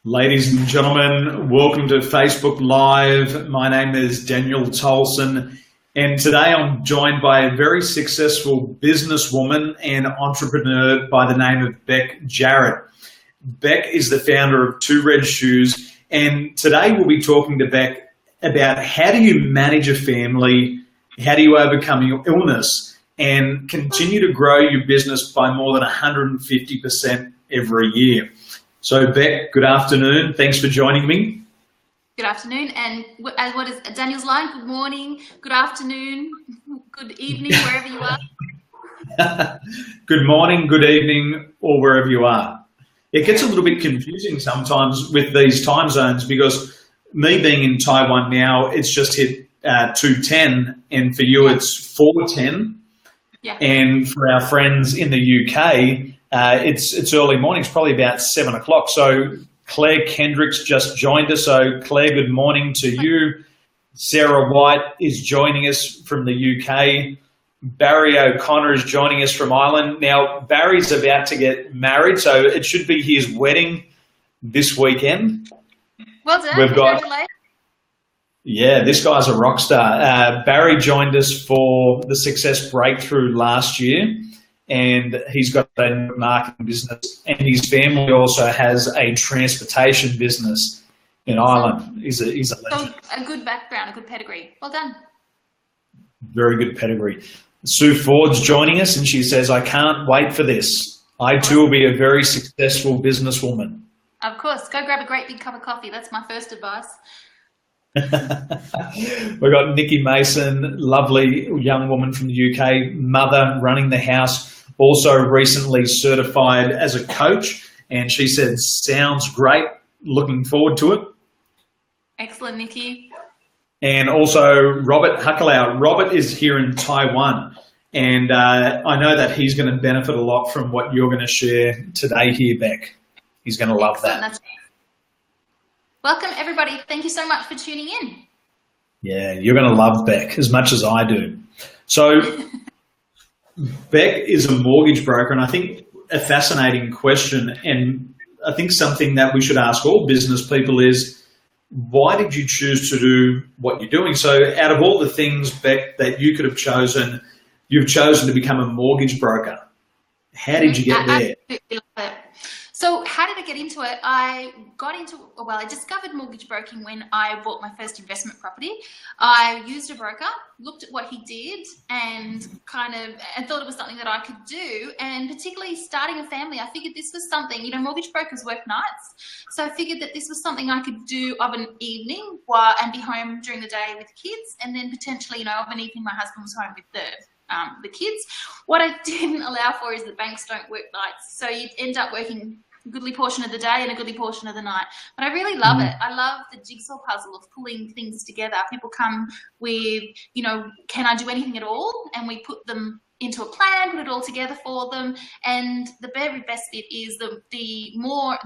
Ladies and gentlemen, welcome to Facebook Live. My name is Daniel Tolson, and today I'm joined by a very successful businesswoman and entrepreneur by the name of Beck Jarrett. Beck is the founder of Two Red Shoes, and today we'll be talking to Beck about how do you manage a family, how do you overcome your illness, and continue to grow your business by more than 150% every year. So Beck, good afternoon. Thanks for joining me. Good afternoon. And what is Daniel's line? Good morning, good afternoon, good evening, wherever you are. Good morning, good evening, or wherever you are. It gets a little bit confusing sometimes with these time zones because me being in Taiwan now, it's just hit 2:10, and for you it's 4:10. Yeah. And for our friends in the UK, it's early morning. It's probably about 7 o'clock. So Claire Kendricks just joined us. So Claire, good morning to you. Sarah White is joining us from the UK. Barry O'Connor is joining us from Ireland. Now, Barry's about to get married, so it should be his wedding this weekend. Well done. Congratulations. Yeah, this guy's a rock star. Barry joined us for the Success Breakthrough last year, and he's got a marketing business, and his family also has a transportation business in Ireland. He's a legend. So a good background, a good pedigree. Well done. Very good pedigree. Sue Ford's joining us, and she says, I can't wait for this. I too will be a very successful businesswoman. Of course. Go grab a great big cup of coffee. That's my first advice. We've got Nikki Mason, lovely young woman from the UK, mother running the house, also recently certified as a coach, and she said, sounds great, looking forward to it. Excellent, Nikki. And also Robert Huckelau. Robert is here in Taiwan, and I know that he's going to benefit a lot from what you're going to share today here, Beck. He's going to love that. Welcome, everybody. Thank you so much for tuning in. Yeah, you're going to love Beck as much as I do. So Beck is a mortgage broker, and I think a fascinating question, and I think something that we should ask all business people is, why did you choose to do what you're doing? So out of all the things, Beck, that you could have chosen, you've chosen to become a mortgage broker. How did you get there? So how did I get into it? I discovered mortgage broking when I bought my first investment property. I used a broker, looked at what he did, and thought it was something that I could do. And particularly starting a family, I figured this was something, mortgage brokers work nights. So I figured that this was something I could do of an evening and be home during the day with kids. And then potentially, of an evening, my husband was home with the kids. What I didn't allow for is that banks don't work nights. So you end up working a goodly portion of the day and a goodly portion of the night. But I really love it. I love the jigsaw puzzle of pulling things together. People come with, can I do anything at all? And we put them into a plan, put it all together for them. And the very best bit is the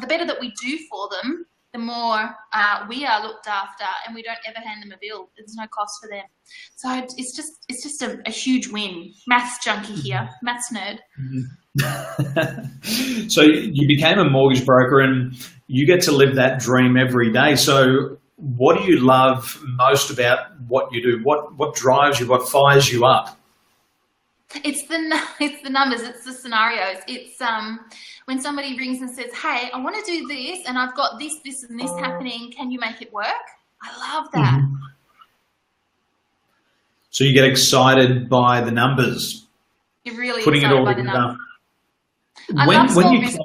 better that we do for them, the more we are looked after, and we don't ever hand them a bill. There's no cost for them. So it's just a huge win. Maths junkie here, maths nerd. So you became a mortgage broker, and you get to live that dream every day. So what do you love most about what you do? What drives you? What fires you up? It's the numbers. It's the scenarios. It's when somebody rings and says, hey, I want to do this, and I've got this, and this happening. Can you make it work? I love that. Mm-hmm. So you get excited by the numbers. You're really putting excited it all by together. The numbers. I love small business.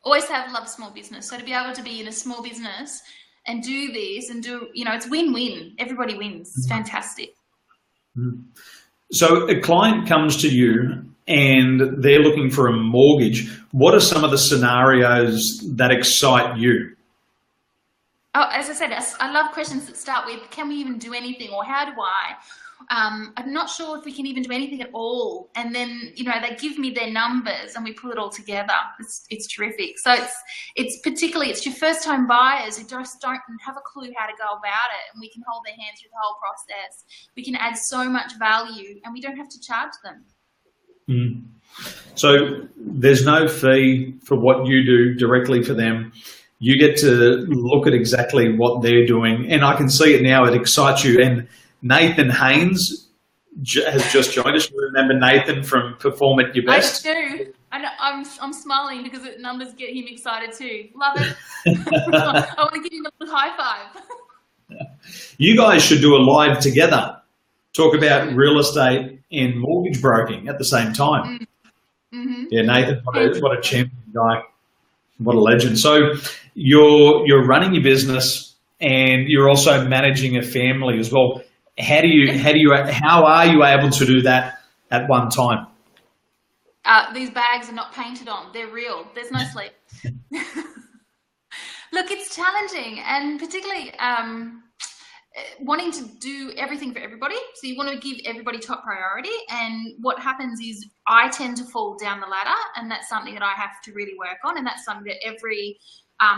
Always have loved small business. So to be able to be in a small business and do this and do, it's win-win. Everybody wins. It's fantastic. Mm-hmm. So a client comes to you and they're looking for a mortgage. What are some of the scenarios that excite you? Oh, as I said, I love questions that start with, can we even do anything, or how do I? I'm not sure if we can even do anything at all. And then, they give me their numbers and we pull it all together. It's terrific. So it's your first home buyers who just don't have a clue how to go about it, and we can hold their hand through the whole process. We can add so much value, and we don't have to charge them. So there's no fee for what you do directly for them. You get to look at exactly what they're doing, and I can see it now. It excites you. And Nathan Haynes has just joined us. You remember Nathan from Perform at Your Best? I do. I'm smiling because the numbers get him excited too. Love it. I want to give him a little high five. You guys should do a live together. Talk about real estate and mortgage broking at the same time. Mm-hmm. Yeah, Nathan, what a champion guy. What a legend. So you're running your business and you're also managing a family as well. How are you able to do that at one time? These bags are not painted on. They're real. There's no sleep. Look, it's challenging, and particularly wanting to do everything for everybody. So you want to give everybody top priority, and what happens is I tend to fall down the ladder, and that's something that I have to really work on, and that's something that every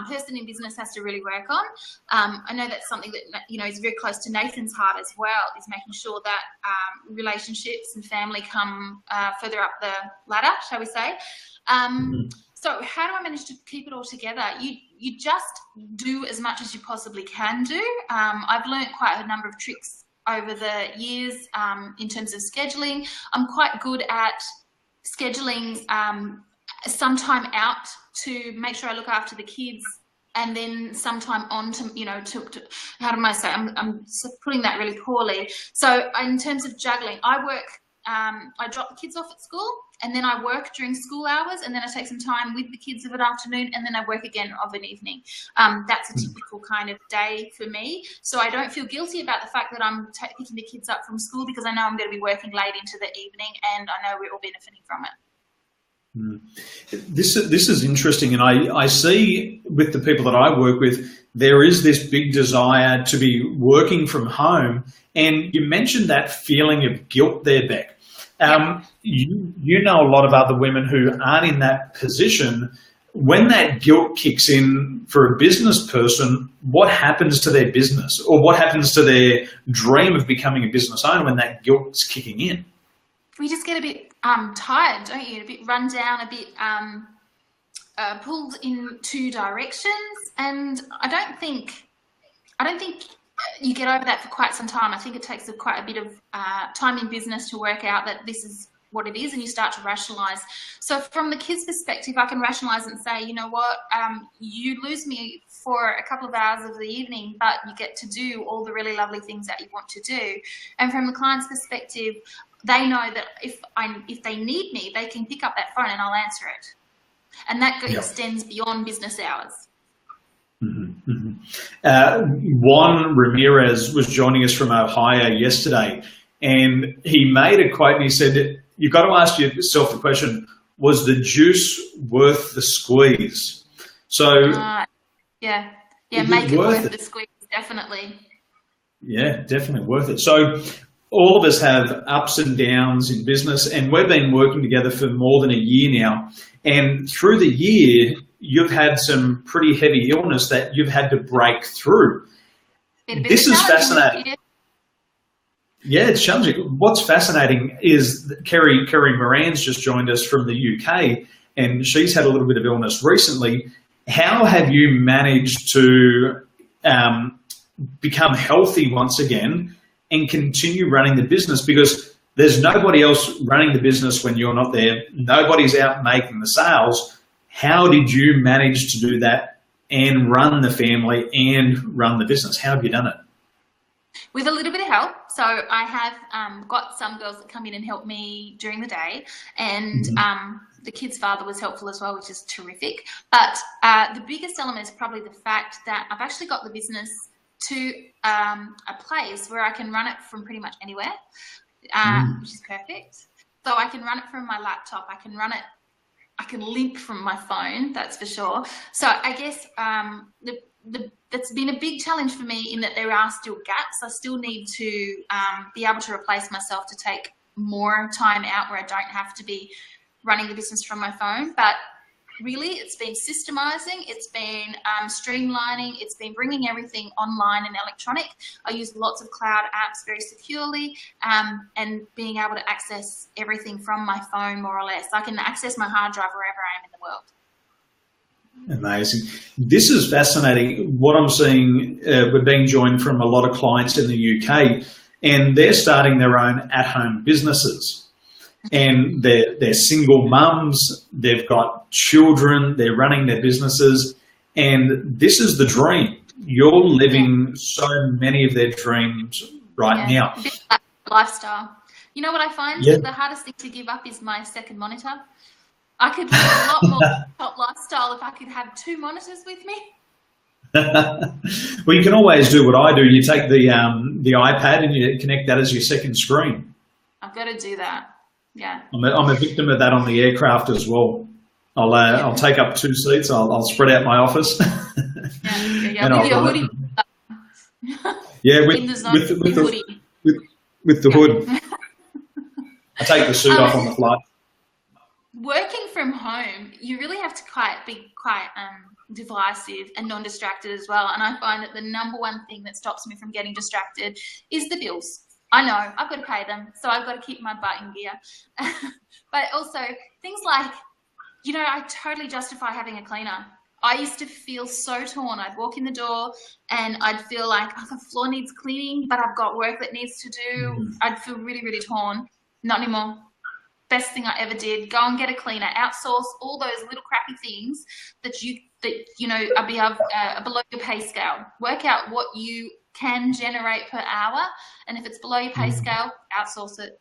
person in business has to really work on. I know that's something that, you know, is very close to Nathan's heart as well, is making sure that relationships and family come further up the ladder, shall we say. So how do I manage to keep it all together? You just do as much as you possibly can do. I've learned quite a number of tricks over the years in terms of scheduling. I'm quite good at scheduling some time out to make sure I look after the kids, and then sometime on to, you know, to how do I say, I'm putting that really poorly. So in terms of juggling, I work, I drop the kids off at school, and then I work during school hours, and then I take some time with the kids of an afternoon, and then I work again of an evening. That's a typical kind of day for me. So I don't feel guilty about the fact that I'm picking the kids up from school, because I know I'm going to be working late into the evening, and I know we're all benefiting from it. This is interesting, and I see with the people that I work with, there is this big desire to be working from home, and you mentioned that feeling of guilt there, Beck. You know a lot of other women who aren't in that position. When that guilt kicks in for a business person, what happens to their business, or what happens to their dream of becoming a business owner when that guilt's kicking in? We just get a bit tired, don't you? A bit run down, a bit pulled in two directions, and I don't think you get over that for quite some time. I think it takes quite a bit of time in business to work out that this is what it is, and you start to rationalize. So from the kids' perspective, I can rationalize and say, you know what, you lose me for a couple of hours of the evening, but you get to do all the really lovely things that you want to do. And from the client's perspective, they know that if they need me, they can pick up that phone and I'll answer it. And that extends beyond business hours. Juan Ramirez was joining us from Ohio yesterday, and he made a quote, and he said, you've got to ask yourself the question, was the juice worth the squeeze? So make it worth the squeeze, definitely. Yeah, definitely worth it. So all of us have ups and downs in business, and we've been working together for more than a year now. And through the year, you've had some pretty heavy illness that you've had to break through. This is fascinating. Yeah, it's challenging. What's fascinating is that Kerry Moran's just joined us from the UK, and she's had a little bit of illness recently. How have you managed to become healthy once again and continue running the business? Because there's nobody else running the business when you're not there. Nobody's out making the sales. How did you manage to do that and run the family and run the business? How have you done it? With a little bit of help. So I have got some girls that come in and help me during the day, and the kid's father was helpful as well, which is terrific. But the biggest element is probably the fact that I've actually got the business to a place where I can run it from pretty much anywhere, which is perfect. So I can run it from my laptop. I can limp from my phone, that's for sure. So I guess that's been a big challenge for me, in that there are still gaps. I still need to be able to replace myself to take more time out where I don't have to be running the business from my phone. But really, it's been systemizing, it's been streamlining, it's been bringing everything online and electronic. I use lots of cloud apps very securely, and being able to access everything from my phone, more or less. I can access my hard drive wherever I am in the world. Amazing. This is fascinating. What I'm seeing, we're being joined from a lot of clients in the UK, and they're starting their own at-home businesses. And they're single mums, they've got children, they're running their businesses, and this is the dream. You're living so many of their dreams right now. Lifestyle. You know what I find? Yeah. The hardest thing to give up is my second monitor. I could live a lot more top lifestyle if I could have 2 monitors with me. Well, you can always do what I do. You take the iPad and you connect that as your second screen. I've got to do that. Yeah. I'm a victim of that on the aircraft as well. I'll take up 2 seats. I'll spread out my office. Yeah. With your hoodie. Yeah, with the hood. I take the suit off on the flight. Working from home, you really have to be quite divisive and non-distracted as well. And I find that the number one thing that stops me from getting distracted is the bills. I know I've got to pay them, so I've got to keep my butt in gear. But also things like, I totally justify having a cleaner. I used to feel so torn. I'd walk in the door and I'd feel like, the floor needs cleaning, but I've got work that needs to do. I'd feel really, really torn. Not anymore. Best thing I ever did. Go and get a cleaner. Outsource all those little crappy things that are below your pay scale. Work out what you can generate per hour, and if it's below your pay scale, outsource it.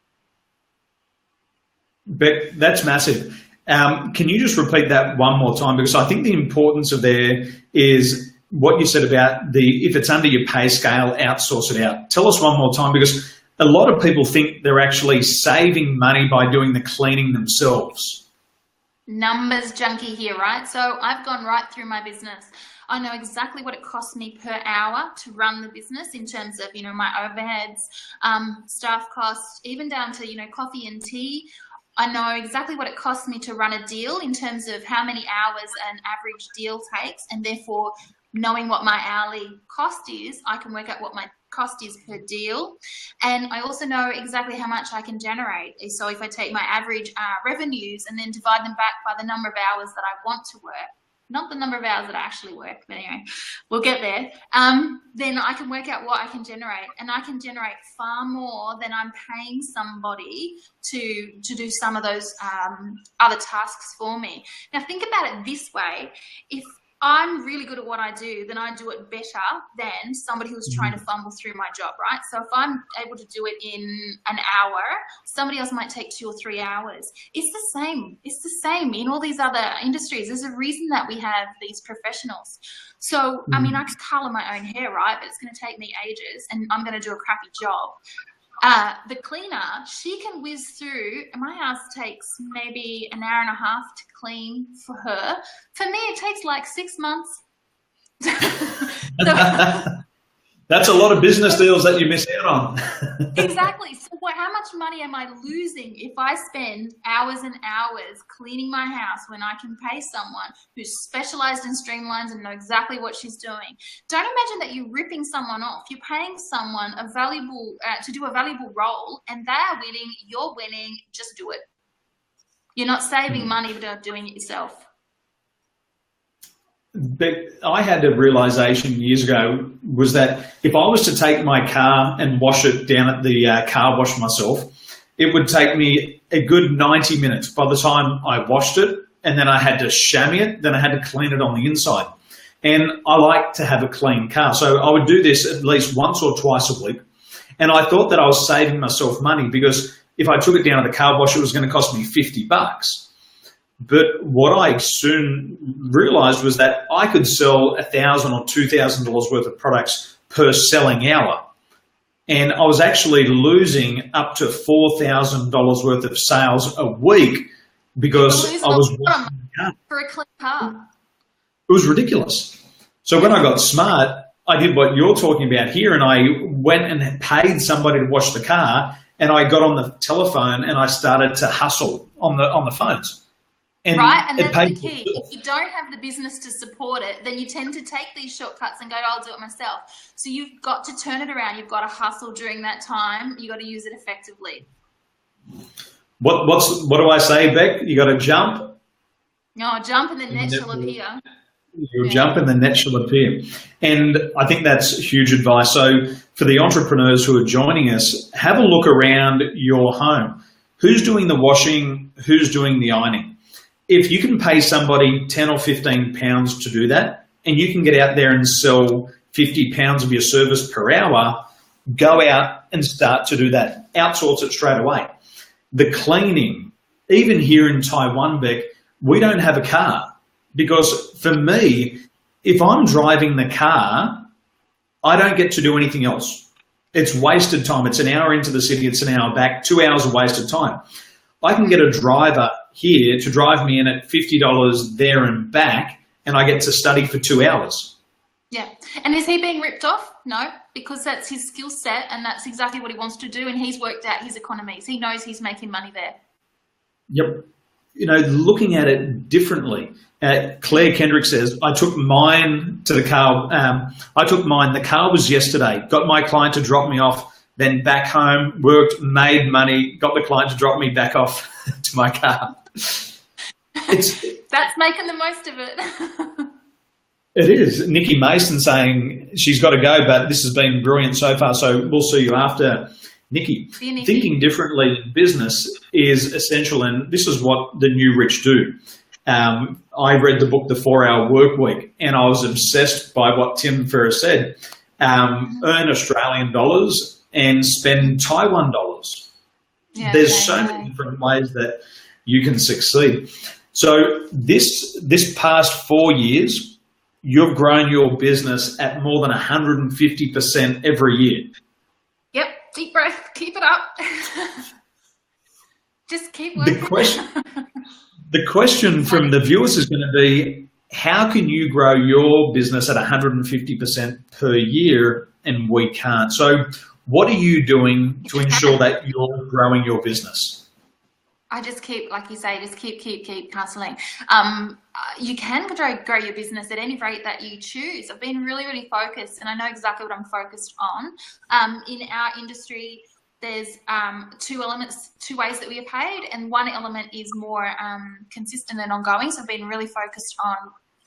Beck, that's massive. Can you just repeat that one more time? Because I think the importance of there is what you said about if it's under your pay scale, outsource it out. Tell us one more time, because a lot of people think they're actually saving money by doing the cleaning themselves. Numbers junkie here, right? So I've gone right through my business. I know exactly what it costs me per hour to run the business in terms of, my overheads, staff costs, even down to, coffee and tea. I know exactly what it costs me to run a deal in terms of how many hours an average deal takes, and therefore knowing what my hourly cost is, I can work out what my cost is per deal. And I also know exactly how much I can generate. So if I take my average revenues and then divide them back by the number of hours that I want to work, not the number of hours that I actually work, but anyway, we'll get there. Then I can work out what I can generate, and I can generate far more than I'm paying somebody to do some of those other tasks for me. Now think about it this way: if I'm really good at what I do, then I do it better than somebody who's trying to fumble through my job, right? So if I'm able to do it in an hour, somebody else might take 2 or 3 hours. It's the same. It's the same in all these other industries. There's a reason that we have these professionals. So, I mean, I can color my own hair, right? But it's going to take me ages, and I'm going to do a crappy job. The cleaner, she can whiz through. My house takes maybe an hour and a half to clean for her. For me, it takes like 6 months. That's a lot of business deals that you miss out on. Exactly. So how much money am I losing if I spend hours and hours cleaning my house when I can pay someone who's specialized in streamlines and know exactly what she's doing? Don't imagine that you're ripping someone off. You're paying someone to do a valuable role, and they're winning, you're winning. Just do it. You're not saving money by doing it yourself. But I had a realization years ago was that if I was to take my car and wash it down at the car wash myself, it would take me a good 90 minutes by the time I washed it, and then I had to chamois it, then I had to clean it on the inside. And I like to have a clean car. So I would do this at least once or twice a week. And I thought that I was saving myself money, because if I took it down to the car wash, it was going to cost me $50. But what I soon realized was that I could sell $1,000 or $2,000 worth of products per selling hour. And I was actually losing up to $4,000 worth of sales a week because I was for a clean car. It was ridiculous. So when I got smart, I did what you're talking about here, and I went and paid somebody to wash the car, and I got on the telephone and I started to hustle on the phones. And right, and that's the key. If you don't have the business to support it, then you tend to take these shortcuts and go, I'll do it myself. So you've got to turn it around. You've got to hustle during that time. You've got to use it effectively. What do I say, Beck? You got to jump? No, jump and the net shall appear. You'll jump and the net shall appear. And I think that's huge advice. So for the entrepreneurs who are joining us, have a look around your home. Who's doing the washing? Who's doing the ironing? If you can pay somebody 10 or 15 pounds to do that, and you can get out there and sell 50 pounds of your service per hour, go out and start to do that. Outsource it straight away. The cleaning, even here in Taiwan, Beck, we don't have a car. Because for me, if I'm driving the car, I don't get to do anything else. It's wasted time. It's an hour into the city, it's an hour back, 2 hours of wasted time. I can get a driver here to drive me in at $50 there and back, and I get to study for 2 hours. Yeah. And is he being ripped off? No, because that's his skill set and that's exactly what he wants to do, and he's worked out his economies. He knows he's making money there. Yep. You know, looking at it differently. Claire Kendrick says, I took mine to the car. The car was yesterday. Got my client to drop me off, then back home, worked, made money, got the client to drop me back off to my car. That's making the most of it. It is. Nikki Mason saying she's got to go, but this has been brilliant so far, so we'll see you after. Nikki, thinking differently in business is essential, and this is what the new rich do. I read the book, The 4-Hour Work Week, and I was obsessed by what Tim Ferriss said. Earn Australian dollars and spend Taiwan dollars. Yeah, there's so many different ways that you can succeed. So this past 4 years, you've grown your business at more than 150% every year. Yep. Deep breath. Keep it up. Just keep working. The question from the viewers is going to be, how can you grow your business at 150% per year and we can't? So what are you doing to ensure that you're growing your business? I just keep, like you say, just keep hustling. You can grow your business at any rate that you choose. I've been really, really focused, and I know exactly what I'm focused on. In our industry, there's two ways that we are paid, and one element is more consistent and ongoing. So I've been really focused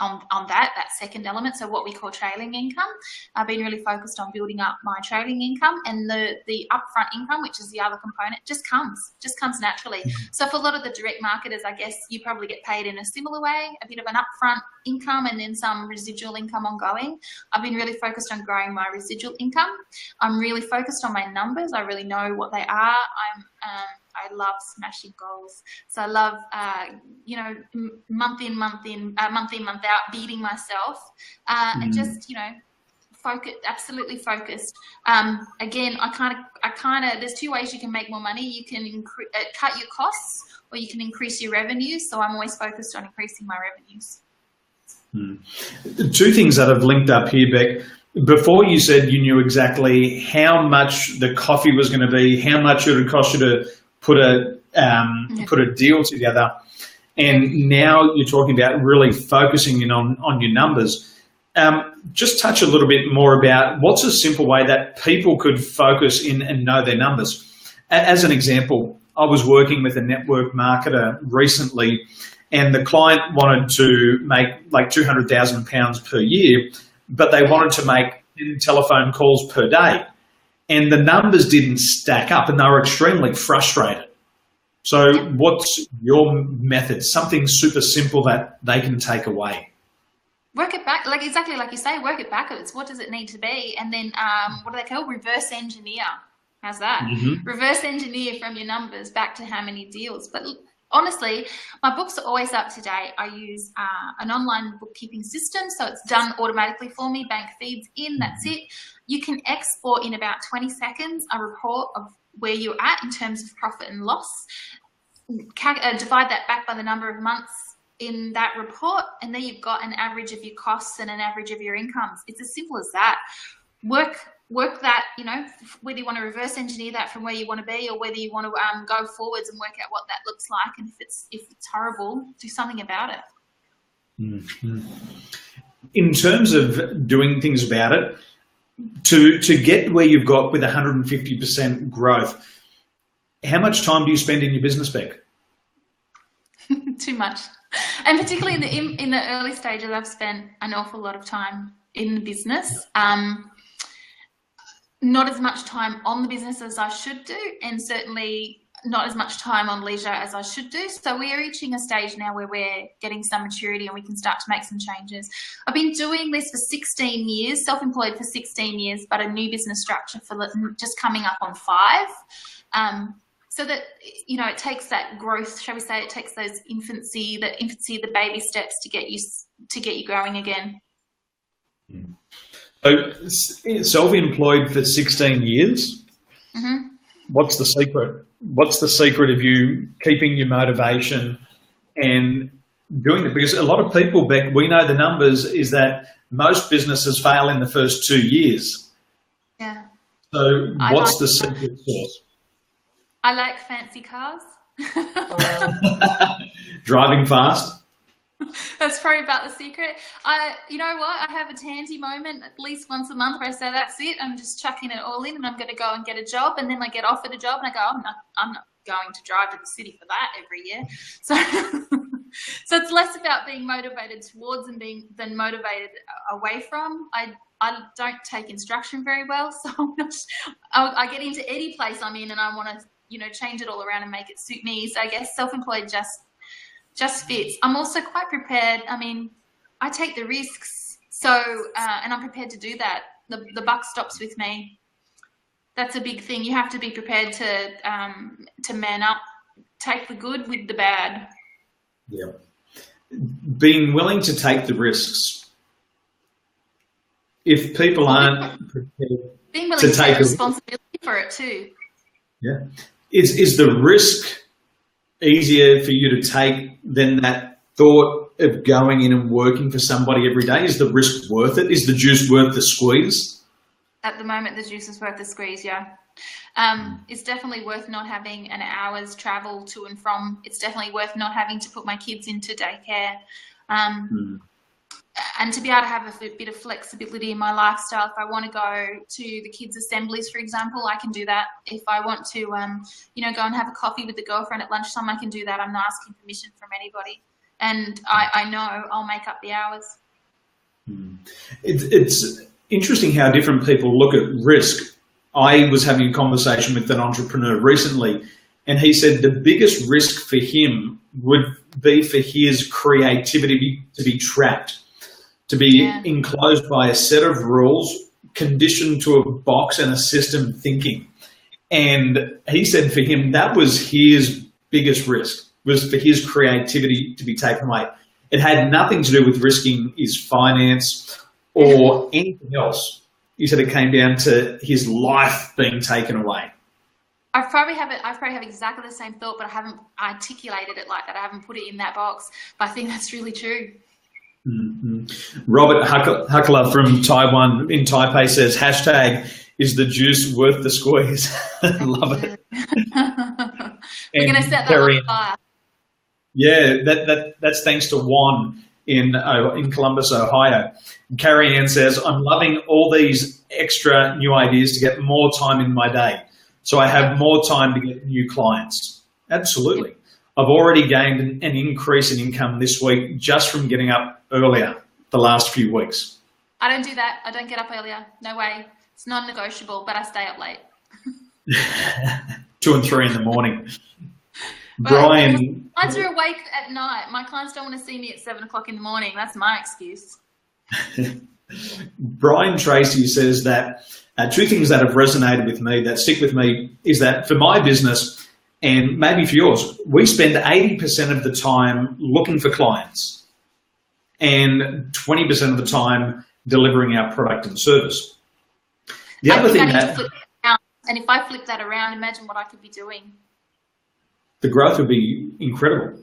on that second element, so what we call trailing income. I've been really focused on building up my trailing income, and the upfront income, which is the other component, just comes naturally. So for a lot of the direct marketers, I guess you probably get paid in a similar way, a bit of an upfront income and then some residual income ongoing. I've been really focused on growing my residual income. I'm really focused on my numbers. I really know what they are. I love smashing goals. So I love, month in, month out, beating myself, and just, absolutely focused. Again, there's two ways you can make more money. You can cut your costs, or you can increase your revenues. So I'm always focused on increasing my revenues. Two things that have linked up here, Beck. Before you said you knew exactly how much the coffee was going to be, how much it would cost you to put a deal together, and now you're talking about really focusing in on your numbers. Just touch a little bit more about what's a simple way that people could focus in and know their numbers. As an example, I was working with a network marketer recently, and the client wanted to make like £200,000 per year, but they wanted to make 10 telephone calls per day. And the numbers didn't stack up, and they were extremely frustrated. So what's your method? Something super simple that they can take away. Work it back, exactly like you say, work it backwards. What does it need to be? And then what do they call? Reverse engineer. How's that? Reverse engineer from your numbers back to how many deals. But honestly, my books are always up to date. I use an online bookkeeping system, so it's done automatically for me. Bank feeds in, that's it. You can export in about 20 seconds a report of where you're at in terms of profit and loss. Divide that back by the number of months in that report, and there you've got an average of your costs and an average of your incomes. It's as simple as that. Work that, whether you want to reverse engineer that from where you want to be, or whether you want to go forwards and work out what that looks like, and if it's horrible, do something about it. In terms of doing things about it, to get where you've got with 150% growth, how much time do you spend in your business, Beck? Too much. And particularly in the early stages, I've spent an awful lot of time in the business. Not as much time on the business as I should do, and certainly not as much time on leisure as I should do. So we are reaching a stage now where we're getting some maturity and we can start to make some changes. I've been doing this for 16 years, self-employed for 16 years, but a new business structure for just coming up on 5. So that, you know, it takes that growth, shall we say, it takes those the baby steps to get you growing again. So self-employed for 16 years. Mm-hmm. What's the secret? What's the secret of you keeping your motivation and doing it? Because a lot of people, Beck, we know the numbers is that most businesses fail in the first 2 years. Yeah. So what's the secret sauce? I like fancy cars. Driving fast. That's probably about the secret. You know what? I have a tansy moment at least once a month where I say, that's it. I'm just chucking it all in and I'm going to go and get a job. And then I get offered a job and I go, I'm not going to drive to the city for that every year. So it's less about being motivated towards than motivated away from. I don't take instruction very well. So I get into any place I'm in and I want to, you know, change it all around and make it suit me. So I guess self-employed just fits. I'm also quite prepared. I mean, I take the risks, so and I'm prepared to do that. The buck stops with me. That's a big thing. You have to be prepared to man up, take the good with the bad. Yeah, being willing to take the risks. If people aren't prepared, being willing to take responsibility for it too. Yeah, is the risk easier for you to take than that thought of going in and working for somebody every day? Is the risk worth it? Is the juice worth the squeeze? At the moment, the juice is worth the squeeze, yeah. It's definitely worth not having an hour's travel to and from. It's definitely worth not having to put my kids into daycare. And to be able to have a bit of flexibility in my lifestyle. If I want to go to the kids' assemblies, for example, I can do that. If I want to, go and have a coffee with the girlfriend at lunchtime, I can do that. I'm not asking permission from anybody. And I know I'll make up the hours. It's interesting how different people look at risk. I was having a conversation with an entrepreneur recently, and he said the biggest risk for him would be for his creativity to be trapped, to be enclosed by a set of rules, conditioned to a box and a system thinking. And he said for him, that was his biggest risk, was for his creativity to be taken away. It had nothing to do with risking his finance or anything else. He said it came down to his life being taken away. I probably have exactly the same thought, but I haven't articulated it like that. I haven't put it in that box, but I think that's really true. Mm-hmm. Robert Huckler from Taiwan in Taipei says, #is the juice worth the squeeze? Love it. We're going to set that on fire. Yeah, that's thanks to Juan in Columbus, Ohio. Carrie Ann says, I'm loving all these extra new ideas to get more time in my day, so I have more time to get new clients. Absolutely. I've already gained an increase in income this week just from getting up earlier the last few weeks. I don't do that. I don't get up earlier. No way. It's non-negotiable, but I stay up late. 2 and 3 in the morning. But Brian. clients are awake at night. My clients don't want to see me at 7 o'clock in the morning. That's my excuse. Brian Tracy says that 2 things that have resonated with me, that stick with me, is that for my business, and maybe for yours, we spend 80% of the time looking for clients and 20% of the time delivering our product and service. The other thing and if I flip that around, imagine what I could be doing. The growth would be incredible.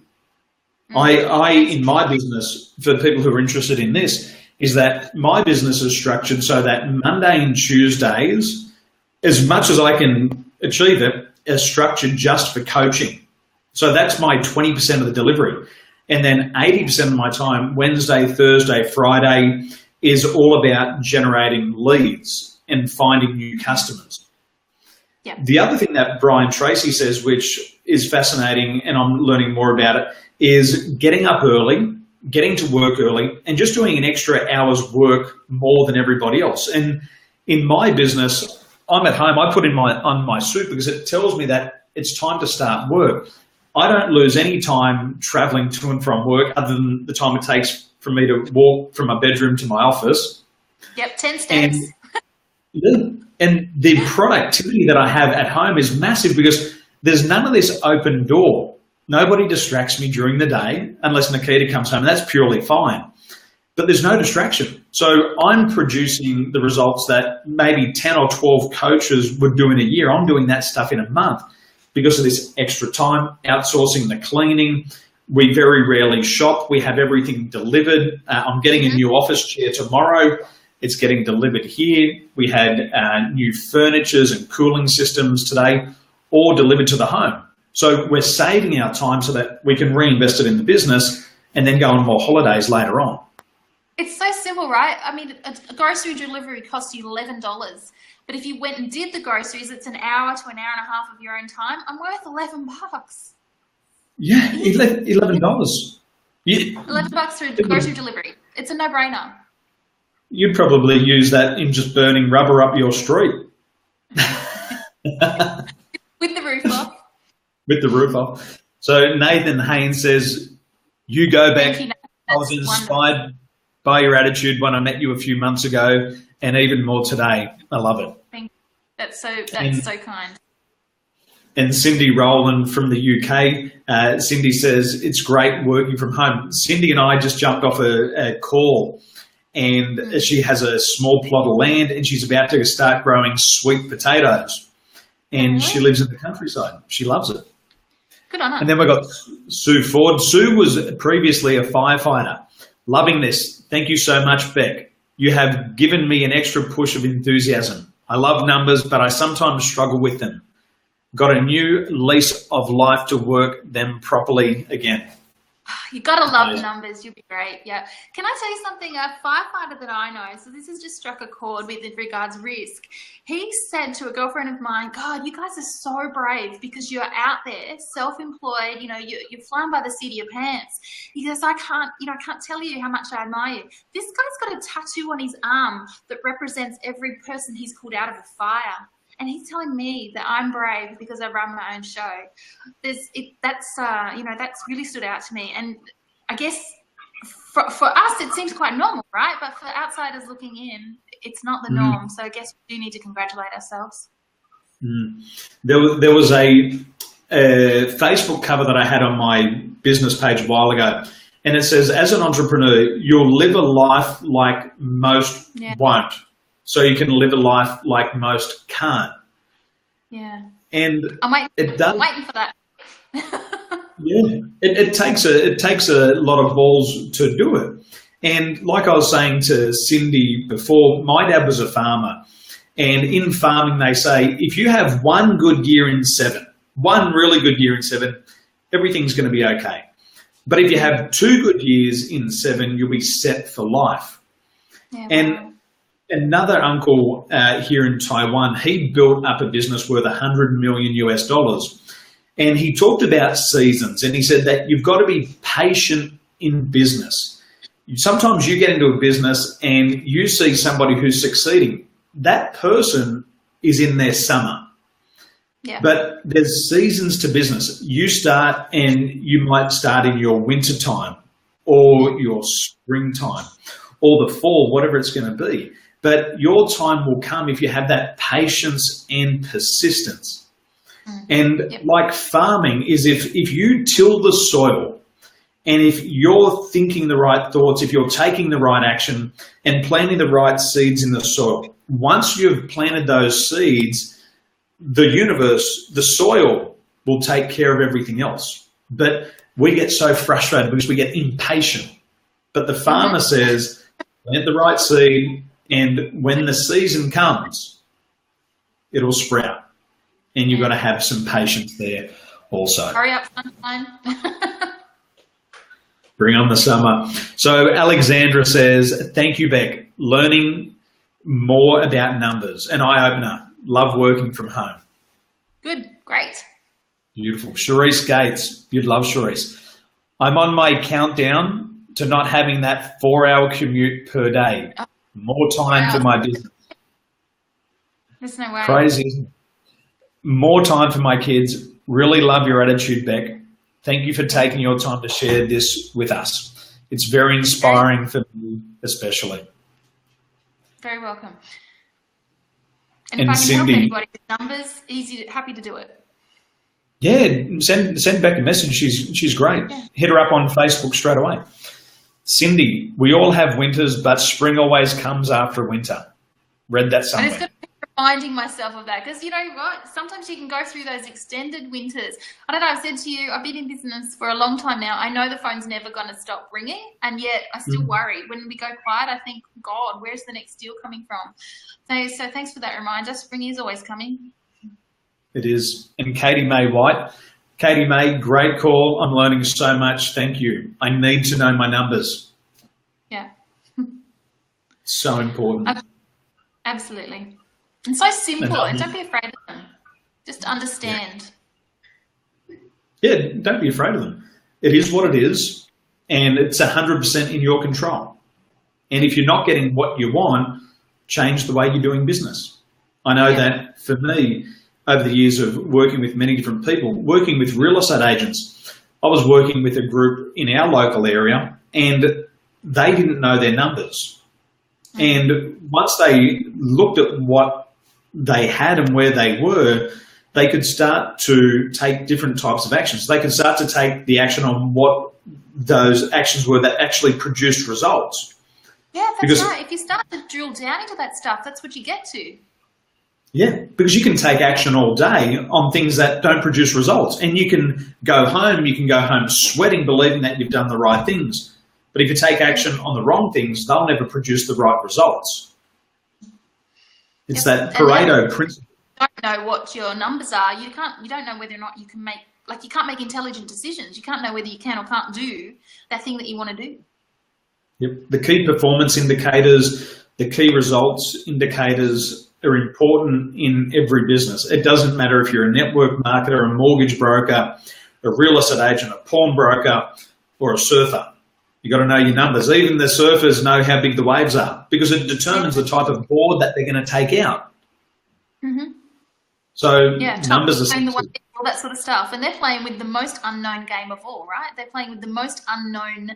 I in my business, for people who are interested in this, is that my business is structured so that Monday and Tuesdays, as much as I can achieve it, is structured just for coaching. So that's my 20% of the delivery. And then 80% of my time, Wednesday, Thursday, Friday, is all about generating leads and finding new customers. Yeah. The other thing that Brian Tracy says, which is fascinating, and I'm learning more about it, is getting up early, getting to work early, and just doing an extra hour's work more than everybody else. And in my business, I'm at home, I put on my suit because it tells me that it's time to start work. I don't lose any time traveling to and from work other than the time it takes for me to walk from my bedroom to my office. Yep, 10 steps. And the productivity that I have at home is massive because there's none of this open door. Nobody distracts me during the day unless Nikita comes home, and that's purely fine. But there's no distraction. So I'm producing the results that maybe 10 or 12 coaches would do in a year. I'm doing that stuff in a month because of this extra time, outsourcing the cleaning. We very rarely shop. We have everything delivered. I'm getting a new office chair tomorrow. It's getting delivered here. We had new furnitures and cooling systems today, all delivered to the home. So we're saving our time so that we can reinvest it in the business and then go on more holidays later on. It's so simple, right? I mean, a grocery delivery costs you $11. But if you went and did the groceries, it's an hour to an hour and a half of your own time. I'm worth $11. Yeah, $11. $11 through the grocery delivery. It's a no-brainer. You'd probably use that in just burning rubber up your street. With the roof off. With the roof off. So Nathan Haynes says, you go back. I was inspired by your attitude when I met you a few months ago and even more today. I love it. Thank you. That's so kind. And Cindy Rowland from the UK, Cindy says, it's great working from home. Cindy and I just jumped off a call, and she has a small plot of land and she's about to start growing sweet potatoes. And she lives in the countryside. She loves it. Good on her. And then we've got Sue Ford. Sue was previously a firefighter. Loving this. Thank you so much, Beck. You have given me an extra push of enthusiasm. I love numbers, but I sometimes struggle with them. Got a new lease of life to work them properly again. You gotta love numbers. You'll be great. Yeah. Can I tell you something? A firefighter that I know, so this has just struck a chord with regards risk. He said to a girlfriend of mine, God, you guys are so brave because you're out there, self-employed, you're flying by the seat of your pants. He goes, I can't tell you how much I admire you. This guy's got a tattoo on his arm that represents every person he's pulled out of a fire. And he's telling me that I'm brave because I run my own show. That's really stood out to me. And I guess for us, it seems quite normal, right? But for outsiders looking in, it's not the norm. So I guess we do need to congratulate ourselves. There was a Facebook cover that I had on my business page a while ago. And it says, as an entrepreneur, you'll live a life like most won't. So you can live a life like most can't. Yeah. And I'm waiting for that. Yeah. It takes a lot of balls to do it. And like I was saying to Cindy before, my dad was a farmer. And in farming, they say, if you have one good year in 7, one really good year in 7, everything's going to be okay. But if you have 2 good years in 7, you'll be set for life. Yeah, and another uncle here in Taiwan, he built up a business worth $100 million US. And he talked about seasons, and he said that you've got to be patient in business. Sometimes you get into a business and you see somebody who's succeeding. That person is in their summer. Yeah. But there's seasons to business. You start, and you might start in your winter time or your springtime or the fall, whatever it's going to be. But your time will come if you have that patience and persistence. And like farming is if you till the soil, and if you're thinking the right thoughts, if you're taking the right action and planting the right seeds in the soil, once you've planted those seeds, the universe, the soil will take care of everything else. But we get so frustrated because we get impatient. But the farmer says, plant the right seed, and when the season comes, it'll sprout. And you've got to have some patience there also. Hurry up, sunshine. Bring on the summer. So Alexandra says, thank you, Beck. Learning more about numbers. An eye-opener. Love working from home. Good. Great. Beautiful. Charisse Gates. You'd love Charisse. I'm on my countdown to not having that 4-hour commute per day. More time for my business. There's no way. Crazy, isn't it? More time for my kids. Really love your attitude, Beck. Thank you for taking your time to share this with us. It's very inspiring for me, especially. Very welcome. And if I can Cindy, help anybody with numbers, happy to do it. Yeah, send Beck a message. She's great. Yeah. Hit her up on Facebook straight away. Cindy, we all have winters, but spring always comes after winter. Read that somewhere. And it's got to keep reminding myself of that, because you know what? Sometimes you can go through those extended winters. I don't know, I've said to you, I've been in business for a long time now. I know the phone's never going to stop ringing, and yet I still worry. When we go quiet, I think, God, where's the next deal coming from? So thanks for that reminder. Spring is always coming. It is. And Katie May White. Katie May, great call. I'm learning so much. Thank you. I need to know my numbers. Yeah. So important. Absolutely. And so simple. And don't be afraid of them. Just understand. Yeah, don't be afraid of them. It is what it is, and it's 100% in your control. And if you're not getting what you want, change the way you're doing business. I know that for me, over the years of working with many different people, working with real estate agents, I was working with a group in our local area, and they didn't know their numbers. And once they looked at what they had and where they were, they could start to take different types of actions. They could start to take the action on what those actions were that actually produced results. Yeah, that's right. If you start to drill down into that stuff, that's what you get to. Yeah, because you can take action all day on things that don't produce results, and you can go home sweating, believing that you've done the right things. But if you take action on the wrong things, they'll never produce the right results. It's that Pareto principle. You don't know what your numbers are. You don't know whether or not you can you can't make intelligent decisions. You can't know whether you can or can't do that thing that you want to do. Yep. The key performance indicators, the key results indicators are important in every business. It doesn't matter if you're a network marketer, a mortgage broker, a real estate agent, a pawnbroker, or a surfer. You got to know your numbers. Even the surfers know how big the waves are, because it determines the type of board that they're going to take out. Mm-hmm. So numbers are all that sort of stuff, and they're playing with the most unknown game of all, right? They're playing with the most unknown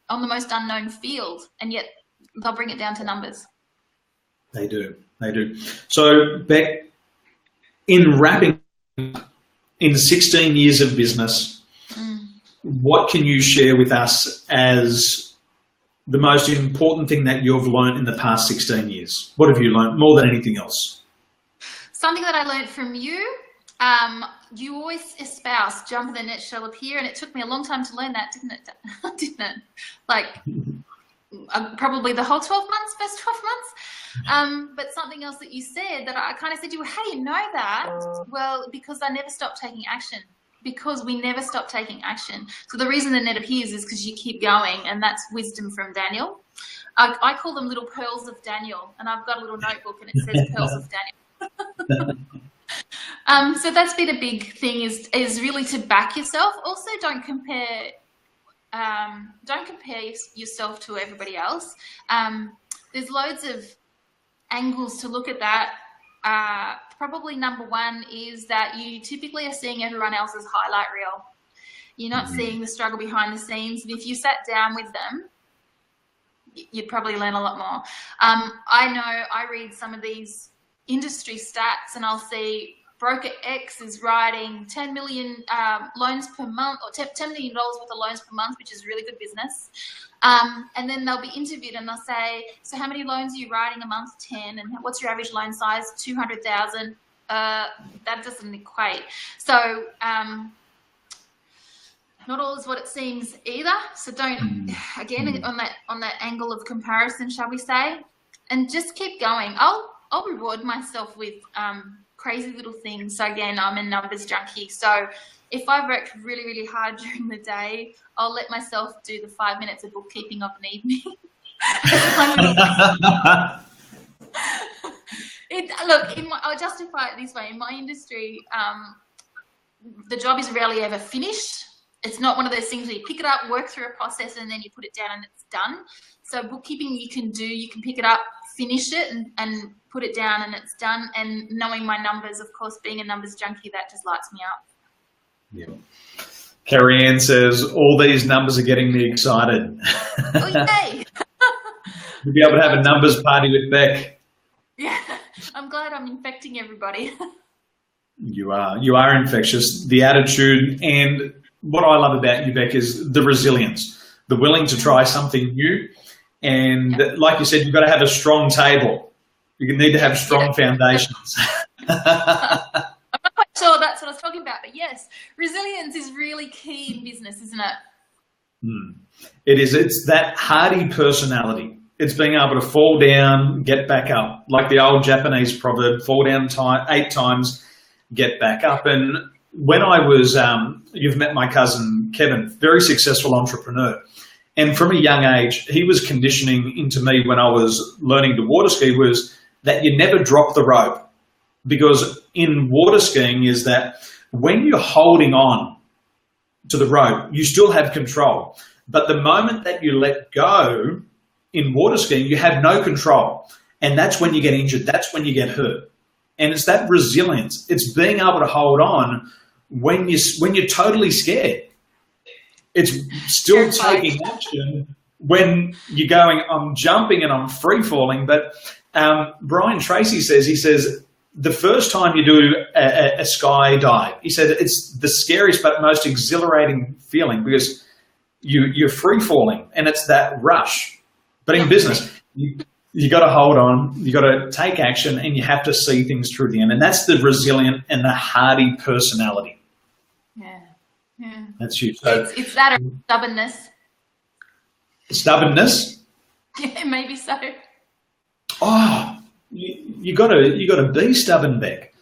on the most unknown field, and yet they'll bring it down to numbers. They do. So, Beck, in wrapping up, in 16 years of business, what can you share with us as the most important thing that you've learned in the past 16 years? What have you learned more than anything else? Something that I learned from you, you always espouse, jump in the net shall appear, and it took me a long time to learn that, didn't it? Like probably the whole 12 months, first 12 months. But something else that you said that I kind of said to you, how do you know that? Well, because I never stopped taking action. Because we never stop taking action. So the reason the net appears is because you keep going, and that's wisdom from Daniel. I call them little pearls of Daniel, and I've got a little notebook and it says pearls of Daniel. So that's been a big thing, is really to back yourself. Also, don't compare yourself to everybody else. There's loads of angles to look at that. Probably number one is that you typically are seeing everyone else's highlight reel. You're not seeing the struggle behind the scenes. And if you sat down with them, you'd probably learn a lot more. I know I read some of these industry stats, and I'll see broker X is writing 10 million loans per month, or $10 million worth of loans per month, which is really good business. And then they'll be interviewed and they'll say, so how many loans are you writing a month? 10. And what's your average loan size? 200,000. That doesn't equate. So not all is what it seems either. So don't, again, on that angle of comparison, shall we say, and just keep going. I'll reward myself with crazy little things. So again, I'm a numbers junkie. So if I've worked really, really hard during the day, I'll let myself do the 5 minutes of bookkeeping of an evening. I'll justify it this way. In my industry, the job is rarely ever finished. it's not one of those things where you pick it up, work through a process, and then you put it down and it's done. So bookkeeping you can pick it up, finish it, and put it down and it's done. And knowing my numbers, of course, being a numbers junkie, that just lights me up. Yeah. Carrie Ann says, all these numbers are getting me excited. Oh, yay! You'll be able to have a numbers party with Beck. Yeah, I'm glad I'm infecting everybody. You are infectious. The attitude, and what I love about you, Beck, is the resilience, the willing to try something new. And like you said, you've got to have a strong table. You need to have strong foundations. I'm not quite sure that's what I was talking about, but yes, resilience is really key in business, isn't it? It is. It's that hardy personality. It's being able to fall down, get back up. Like the old Japanese proverb, fall down 8 times, get back up. And when I was, you've met my cousin, Kevin, very successful entrepreneur. And from a young age, he was conditioning into me when I was learning to water ski was that you never drop the rope. Because in water skiing is that when you're holding on to the rope, you still have control. But the moment that you let go in water skiing, you have no control. And that's when you get injured. That's when you get hurt. And it's that resilience. It's being able to hold on when you're totally scared. It's still taking action when you're going, I'm jumping and I'm free falling. But Brian Tracy says, the first time you do a sky dive, he said it's the scariest but most exhilarating feeling because you're free falling and it's that rush. But in business, you got to hold on, you got to take action, and you have to see things through the end. And that's the resilient and the hardy personality. Yeah. That's huge. So, it's that or stubbornness. Stubbornness? Yeah, maybe so. Oh, you got to be stubborn, Beck.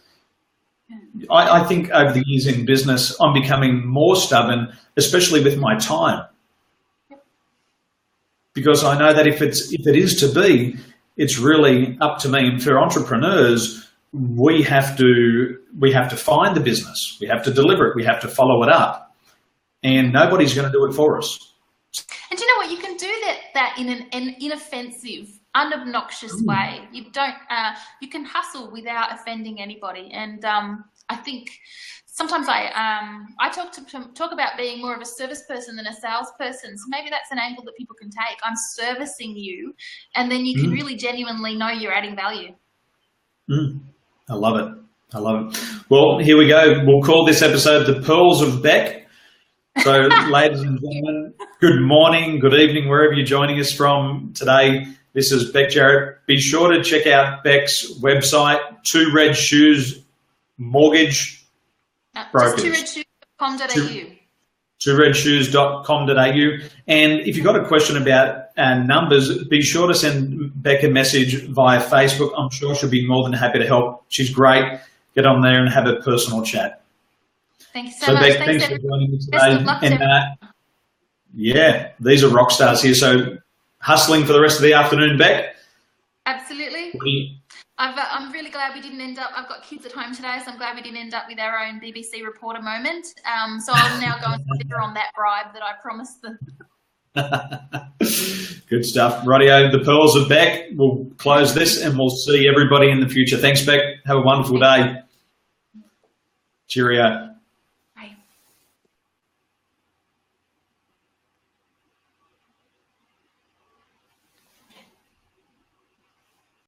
I think over the years in business, I'm becoming more stubborn, especially with my time, because I know that if it is to be, it's really up to me. And for entrepreneurs, we have to find the business, we have to deliver it, we have to follow it up. And nobody's going to do it for us. And you know what? You can do that in an inoffensive, unobnoxious way. You don't. You can hustle without offending anybody. And I think sometimes I talk about being more of a service person than a salesperson. So maybe that's an angle that people can take. I'm servicing you, and then you can really genuinely know you're adding value. I love it. Well, here we go. We'll call this episode The Pearls of Beck. So, ladies and gentlemen, good morning, good evening, wherever you're joining us from today. This is Beck Jarrett. Be sure to check out Beck's website, 2 Red Shoes Mortgage Brokers. Just 2redshoes.com.au. 2redshoes.com.au. And if you've got a question about numbers, be sure to send Beck a message via Facebook. I'm sure she'll be more than happy to help. She's great. Get on there and have a personal chat. Thank you so much. Beck, thanks for joining me today. And yeah, these are rock stars here. So hustling for the rest of the afternoon, Beck? Absolutely. I'm really glad we didn't end up, I've got kids at home today, so I'm glad we didn't end up with our own BBC reporter moment. So I'll now go and deliver on that bribe that I promised them. Good stuff. Rightio, the Pearls of Beck. We'll close this and we'll see everybody in the future. Thanks, Beck. Have a wonderful day. Cheerio.